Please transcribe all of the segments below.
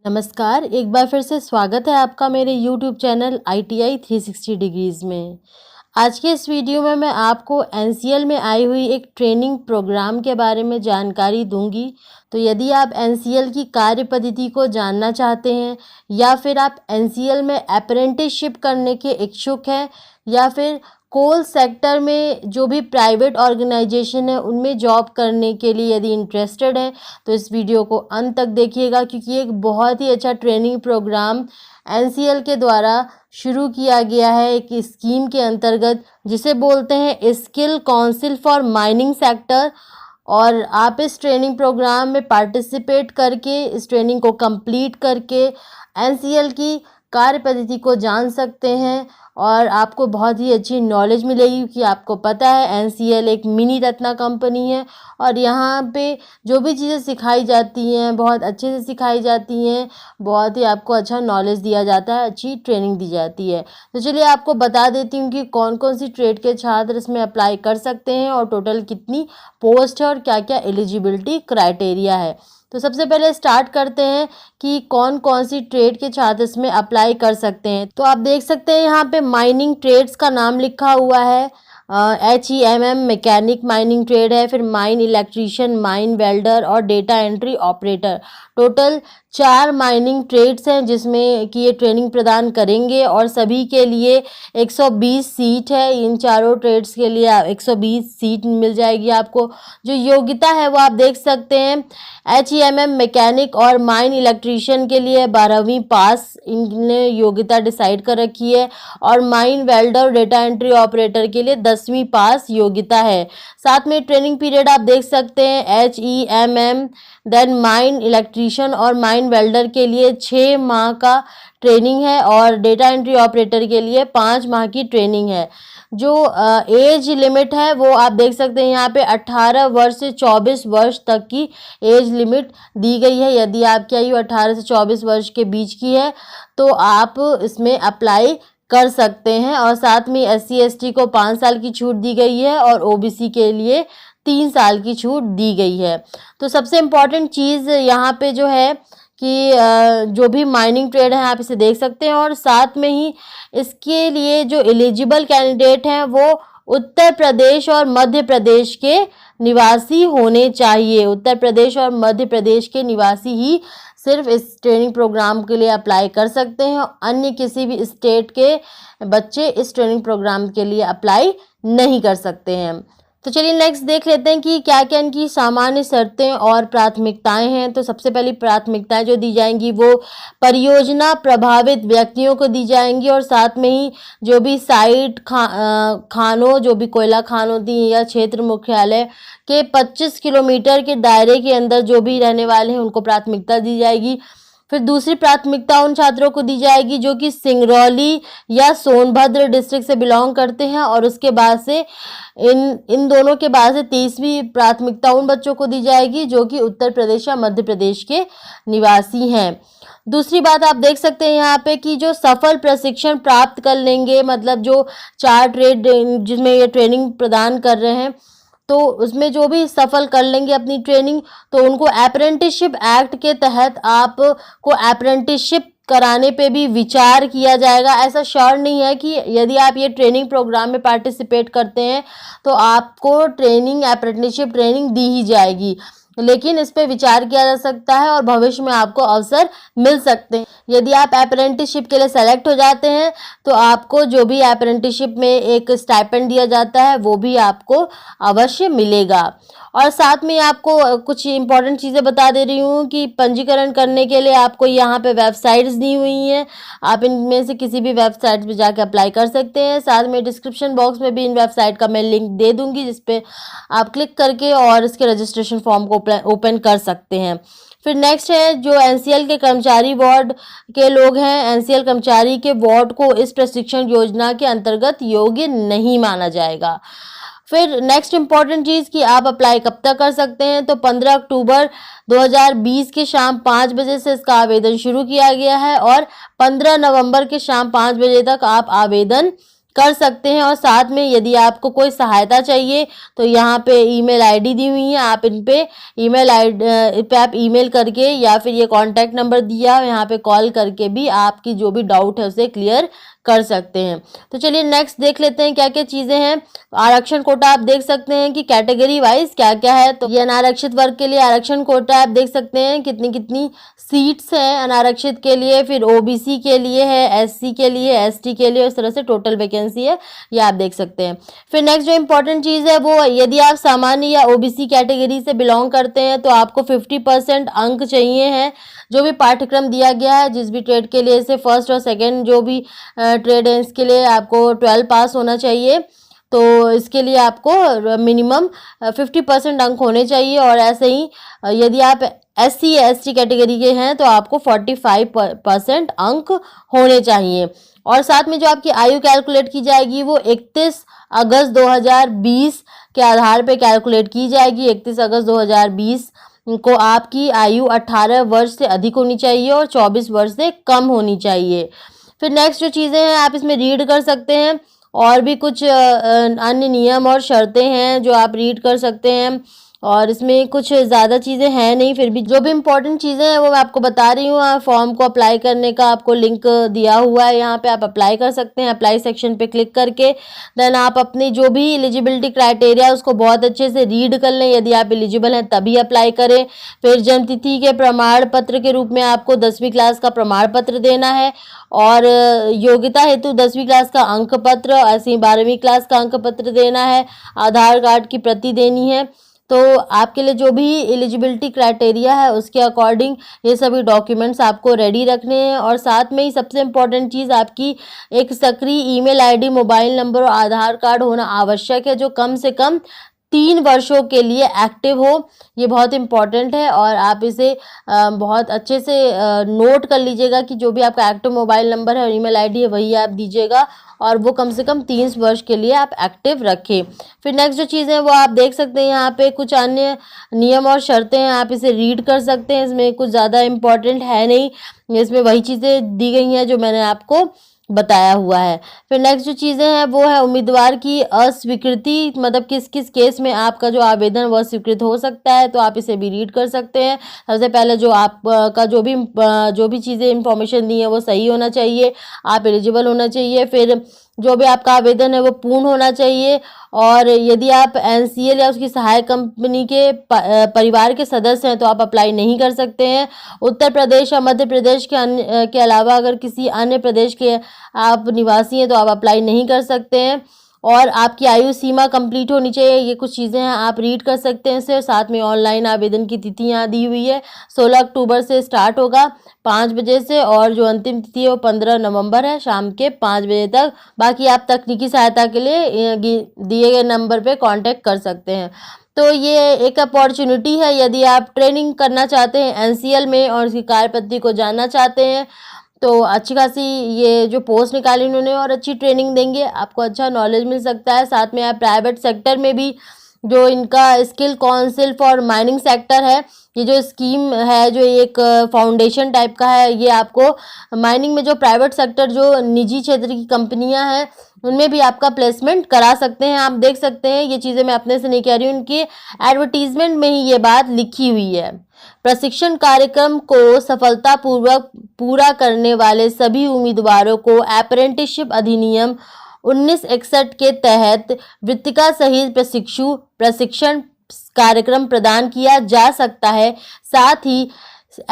नमस्कार, एक बार फिर से स्वागत है आपका मेरे यूट्यूब चैनल ITI 360 डिग्रीज़ में। आज के इस वीडियो में मैं आपको NCL में आई हुई एक ट्रेनिंग प्रोग्राम के बारे में जानकारी दूंगी। तो यदि आप NCL की कार्य पद्धति को जानना चाहते हैं या फिर आप NCL में अप्रेंटिसशिप करने के इच्छुक हैं या फिर कोल सेक्टर में जो भी प्राइवेट ऑर्गेनाइजेशन है उनमें जॉब करने के लिए यदि इंटरेस्टेड हैं तो इस वीडियो को अंत तक देखिएगा, क्योंकि ये एक बहुत ही अच्छा ट्रेनिंग प्रोग्राम NCL के द्वारा शुरू किया गया है एक स्कीम के अंतर्गत, जिसे बोलते हैं skill council for mining sector. और आप इस ट्रेनिंग प्रोग्राम में पार्टिसिपेट करके इस ट्रेनिंग को कंप्लीट करके NCL की कार्य पद्धति को जान सकते हैं और आपको बहुत ही अच्छी नॉलेज मिलेगी, क्योंकि आपको पता है NCL एक मिनी रत्ना कंपनी है और यहाँ पे जो भी चीज़ें सिखाई जाती हैं बहुत अच्छे से सिखाई जाती हैं, बहुत ही आपको अच्छा नॉलेज दिया जाता है, अच्छी ट्रेनिंग दी जाती है। तो चलिए आपको बता देती हूँ कि कौन कौन सी ट्रेड के छात्र इसमें अप्लाई कर सकते हैं और टोटल कितनी पोस्ट है और क्या क्या एलिजिबिलिटी क्राइटेरिया है। तो सबसे पहले स्टार्ट करते हैं कि कौन कौन सी ट्रेड के छात्र इसमें अप्लाई कर सकते हैं। तो आप देख सकते हैं यहाँ पे माइनिंग ट्रेड्स का नाम लिखा हुआ है। HEMM मैकेनिक माइनिंग ट्रेड है, फिर माइन इलेक्ट्रीशियन, माइन वेल्डर और data entry operator. Total 4 mining trades हैं जिसमें कि ये ट्रेनिंग प्रदान करेंगे और सभी के लिए 120 सीट है। इन चारों ट्रेड्स के लिए 120 सीट मिल जाएगी आपको। जो योग्यता है वो आप देख सकते हैं। HEMM मैकेनिक और माइन इलेक्ट्रीशियन के लिए 12वीं पास इनने योग्यता डिसाइड कर रखी है और माइन वेल्डर और डेटा एंट्री ऑपरेटर के लिए 10वीं पास योग्यता है। साथ में ट्रेनिंग पीरियड आप देख सकते हैं HEMM देन माइन इलेक्ट्रीशियन और माइन वेल्डर के लिए 6 माह का ट्रेनिंग है और डेटा एंट्री ऑपरेटर के लिए 5 माह की ट्रेनिंग है। जो एज लिमिट है वो आप देख सकते हैं यहाँ पे 18 वर्ष से 24 वर्ष तक की एज लिमिट दी गई है। यदि आपकी आयु 18 से 24 वर्ष के बीच की है तो आप इसमें अप्लाई कर सकते हैं। और साथ में SC ST को 5 साल की छूट दी गई है और OBC के लिए 3 साल की छूट दी गई है। तो सबसे इम्पॉर्टेंट चीज़ यहाँ पे जो है कि जो भी माइनिंग ट्रेड है आप इसे देख सकते हैं और साथ में ही इसके लिए जो एलिजिबल कैंडिडेट हैं वो उत्तर प्रदेश और मध्य प्रदेश के निवासी होने चाहिए। उत्तर प्रदेश और मध्य प्रदेश के निवासी ही सिर्फ इस ट्रेनिंग प्रोग्राम के लिए अप्लाई कर सकते हैं। अन्य किसी भी स्टेट के बच्चे इस ट्रेनिंग प्रोग्राम के लिए अप्लाई नहीं कर सकते हैं। तो चलिए नेक्स्ट देख लेते हैं कि क्या क्या इनकी सामान्य शर्तें और प्राथमिकताएं हैं। तो सबसे पहली प्राथमिकताएं जो दी जाएंगी वो परियोजना प्रभावित व्यक्तियों को दी जाएंगी और साथ में ही जो भी साइट खानों जो भी कोयला खान होती हैं या क्षेत्र मुख्यालय के 25 किलोमीटर के दायरे के अंदर जो भी रहने वाले हैं उनको प्राथमिकता दी जाएगी। फिर दूसरी प्राथमिकता उन छात्रों को दी जाएगी जो कि सिंगरौली या सोनभद्र डिस्ट्रिक्ट से बिलोंग करते हैं और उसके बाद से इन दोनों के बाद से तीसरी प्राथमिकता उन बच्चों को दी जाएगी जो कि उत्तर प्रदेश या मध्य प्रदेश के निवासी हैं। दूसरी बात आप देख सकते हैं यहाँ पे कि जो सफल प्रशिक्षण प्राप्त कर लेंगे, मतलब जो 4 ट्रेड जिसमें ये ट्रेनिंग प्रदान कर रहे हैं तो उसमें जो भी सफल कर लेंगे अपनी ट्रेनिंग तो उनको अप्रेंटिसशिप एक्ट के तहत आपको अप्रेंटिसशिप कराने पे भी विचार किया जाएगा। ऐसा श्योर नहीं है कि यदि आप ये ट्रेनिंग प्रोग्राम में पार्टिसिपेट करते हैं तो आपको ट्रेनिंग अप्रेंटिसशिप ट्रेनिंग दी ही जाएगी, लेकिन इस पे विचार किया जा सकता है और भविष्य में आपको अवसर मिल सकते हैं। यदि आप अप्रेंटिसशिप के लिए सेलेक्ट हो जाते हैं तो आपको जो भी अप्रेंटिसशिप में एक स्टाइपेंड दिया जाता है वो भी आपको अवश्य मिलेगा। और साथ में आपको कुछ इंपॉर्टेंट चीज़ें बता दे रही हूँ कि पंजीकरण करने के लिए आपको यहाँ पे वेबसाइट्स दी हुई हैं, आप इनमें से किसी भी वेबसाइट पे जाकर अप्लाई कर सकते हैं। साथ में डिस्क्रिप्शन बॉक्स में भी इन वेबसाइट का मैं लिंक दे दूँगी जिस पे आप क्लिक करके और इसके रजिस्ट्रेशन फॉर्म को ओपन कर सकते हैं। फिर नेक्स्ट है जो NCL के कर्मचारी वार्ड के लोग हैं, NCL कर्मचारी के वार्ड को इस प्रशिक्षण योजना के अंतर्गत योग्य नहीं माना जाएगा। फिर नेक्स्ट इम्पॉर्टेंट चीज़ कि आप अप्लाई कब तक कर सकते हैं, तो 15 अक्टूबर 2020 के शाम 5 बजे से इसका आवेदन शुरू किया गया है और 15 नवंबर के शाम 5 बजे तक आप आवेदन कर सकते हैं। और साथ में यदि आपको कोई सहायता चाहिए तो यहाँ पे ईमेल आईडी दी हुई है, आप इन पे ईमेल आईडी पे आप ईमेल करके या फिर ये कॉन्टैक्ट नंबर दिया यहाँ पे कॉल करके भी आपकी जो भी डाउट है उसे क्लियर कर सकते हैं। तो चलिए नेक्स्ट देख लेते हैं क्या क्या चीज़ें हैं। आरक्षण कोटा आप देख सकते हैं कि कैटेगरी वाइज क्या क्या है। तो ये अनारक्षित वर्ग के लिए आरक्षण कोटा आप देख सकते हैं कितनी कितनी सीट्स हैं अनारक्षित के लिए, फिर ओबीसी के लिए है, एससी के लिए, एसटी के लिए, इस तरह से टोटल वैकेंसी है ये आप देख सकते हैं। फिर नेक्स्ट जो इंपॉर्टेंट चीज़ है वो यदि आप सामान्य या ओबीसी कैटेगरी से बिलोंग करते हैं तो आपको 50% अंक चाहिए हैं। जो भी पाठ्यक्रम दिया गया है जिस भी ट्रेड के लिए से फर्स्ट और सेकेंड जो भी ट्रेड है इसके लिए आपको 12 पास होना चाहिए। तो इसके लिए आपको मिनिमम 50% अंक होने चाहिए। और ऐसे ही यदि आप एससी या एसटी कैटेगरी के हैं तो आपको 45% अंक होने चाहिए। और साथ में जो आपकी आयु कैलकुलेट की जाएगी वो 31 अगस्त 2020 के आधार पे कैलकुलेट की जाएगी। 31 अगस्त 2020 को आपकी आयु 18 वर्ष से अधिक होनी चाहिए और 24 वर्ष से कम होनी चाहिए। फिर नेक्स्ट जो चीज़ें हैं आप इसमें रीड कर सकते हैं। और भी कुछ अन्य नियम और शर्तें हैं जो आप रीड कर सकते हैं। और इसमें कुछ ज़्यादा चीज़ें हैं नहीं, फिर भी जो भी इम्पोर्टेंट चीज़ें हैं वो मैं आपको बता रही हूँ। फॉर्म को अप्लाई करने का आपको लिंक दिया हुआ है, यहाँ पे आप अप्लाई कर सकते हैं। अप्लाई सेक्शन पे क्लिक करके देन आप अपनी जो भी एलिजिबिलिटी क्राइटेरिया उसको बहुत अच्छे से रीड कर लें। यदि आप एलिजिबल हैं तभी अप्लाई करें। फिर जन्म तिथि के प्रमाण पत्र के रूप में आपको 10वीं क्लास का प्रमाण पत्र देना है। और योग्यता हेतु 10वीं क्लास का अंक पत्र, ऐसे ही 12वीं क्लास का अंक पत्र देना है। आधार कार्ड की प्रति देनी है। तो आपके लिए जो भी एलिजिबिलिटी क्राइटेरिया है उसके अकॉर्डिंग ये सभी डॉक्यूमेंट्स आपको रेडी रखने हैं। और साथ में ही सबसे इम्पॉर्टेंट चीज़ आपकी एक सक्रिय ईमेल आईडी, मोबाइल नंबर और आधार कार्ड होना आवश्यक है जो कम से कम 3 वर्षों के लिए एक्टिव हो। ये बहुत इम्पॉर्टेंट है और आप इसे बहुत अच्छे से नोट कर लीजिएगा कि जो भी आपका एक्टिव मोबाइल नंबर है और ईमेल आईडी है वही आप दीजिएगा और वो कम से कम 30 वर्ष के लिए आप एक्टिव रखें। फिर नेक्स्ट जो चीज़ें हैं वो आप देख सकते हैं, यहाँ पे कुछ अन्य नियम और शर्तें हैं, आप इसे रीड कर सकते हैं। इसमें कुछ ज़्यादा इम्पॉर्टेंट है नहीं, इसमें वही चीज़ें दी गई हैं जो मैंने आपको बताया हुआ है। फिर नेक्स्ट जो चीज़ें हैं वो है उम्मीदवार की अस्वीकृति, मतलब किस किस केस में आपका जो आवेदन वह स्वीकृत हो सकता है, तो आप इसे भी रीड कर सकते हैं। सबसे पहले जो आपका जो भी चीज़ें इंफॉर्मेशन दी है वो सही होना चाहिए, आप एलिजिबल होना चाहिए। फिर जो भी आपका आवेदन है वो पूर्ण होना चाहिए। और यदि आप एनसीएल या उसकी सहायक कंपनी के परिवार के सदस्य हैं तो आप अप्लाई नहीं कर सकते हैं। उत्तर प्रदेश या मध्य प्रदेश के अलावा अगर किसी अन्य प्रदेश के आप निवासी हैं तो आप अप्लाई नहीं कर सकते हैं। और आपकी आयु सीमा कंप्लीट होनी चाहिए। ये कुछ चीज़ें हैं आप रीड कर सकते हैं इसे। साथ में ऑनलाइन आवेदन की तिथि यहाँ दी हुई है, 16 अक्टूबर से स्टार्ट होगा 5 बजे से, और जो अंतिम तिथि है वो 15 नवंबर है शाम के 5 बजे तक। बाकी आप तकनीकी सहायता के लिए दिए गए नंबर पे कांटेक्ट कर सकते हैं। तो ये एक अपॉर्चुनिटी है यदि आप ट्रेनिंग करना चाहते हैं एनसीएल में और उसकी कार्यपद्धति को जानना चाहते हैं तो अच्छी खासी ये जो पोस्ट निकाली उन्होंने और अच्छी ट्रेनिंग देंगे, आपको अच्छा नॉलेज मिल सकता है। साथ में आप प्राइवेट सेक्टर में भी जो इनका skill council for mining sector है, ये जो स्कीम है जो एक फाउंडेशन टाइप का है, ये आपको माइनिंग में जो प्राइवेट सेक्टर जो निजी क्षेत्र की कंपनियां हैं उनमें भी आपका प्लेसमेंट करा सकते हैं। आप देख सकते हैं ये चीज़ें मैं अपने से नहीं कह रही हूँ, उनकी एडवर्टीजमेंट में ही ये बात लिखी हुई है। प्रशिक्षण कार्यक्रम को सफलतापूर्वक पूरा करने वाले सभी उम्मीदवारों को अप्रेंटिसशिप अधिनियम 1961 के तहत वृत्तिका सहित प्रशिक्षण कार्यक्रम प्रदान किया जा सकता है। साथ ही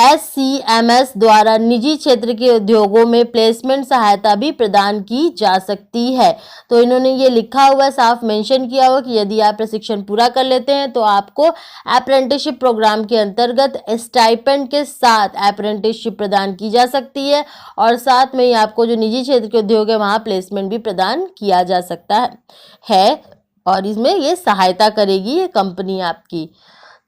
एससीएमएस द्वारा निजी क्षेत्र के उद्योगों में प्लेसमेंट सहायता भी प्रदान की जा सकती है। तो इन्होंने ये लिखा हुआ साफ मेंशन किया हुआ कि यदि आप प्रशिक्षण पूरा कर लेते हैं तो आपको अप्रेंटिसशिप प्रोग्राम के अंतर्गत स्टाइपेंड के साथ अप्रेंटिसशिप प्रदान की जा सकती है और साथ में ही आपको जो निजी क्षेत्र के उद्योग है वहाँ प्लेसमेंट भी प्रदान किया जा सकता है और इसमें ये सहायता करेगी ये कंपनी आपकी।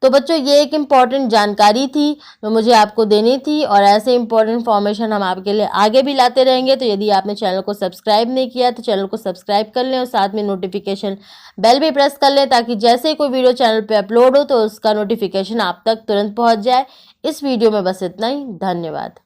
तो बच्चों ये एक इम्पॉर्टेंट जानकारी थी जो मुझे आपको देनी थी और ऐसे इम्पॉर्टेंट इन्फॉर्मेशन हम आपके लिए आगे भी लाते रहेंगे। तो यदि आपने चैनल को सब्सक्राइब नहीं किया तो चैनल को सब्सक्राइब कर लें और साथ में नोटिफिकेशन बेल भी प्रेस कर लें ताकि जैसे ही कोई वीडियो चैनल पे अपलोड हो तो उसका नोटिफिकेशन आप तक तुरंत पहुँच जाए। इस वीडियो में बस इतना ही। धन्यवाद।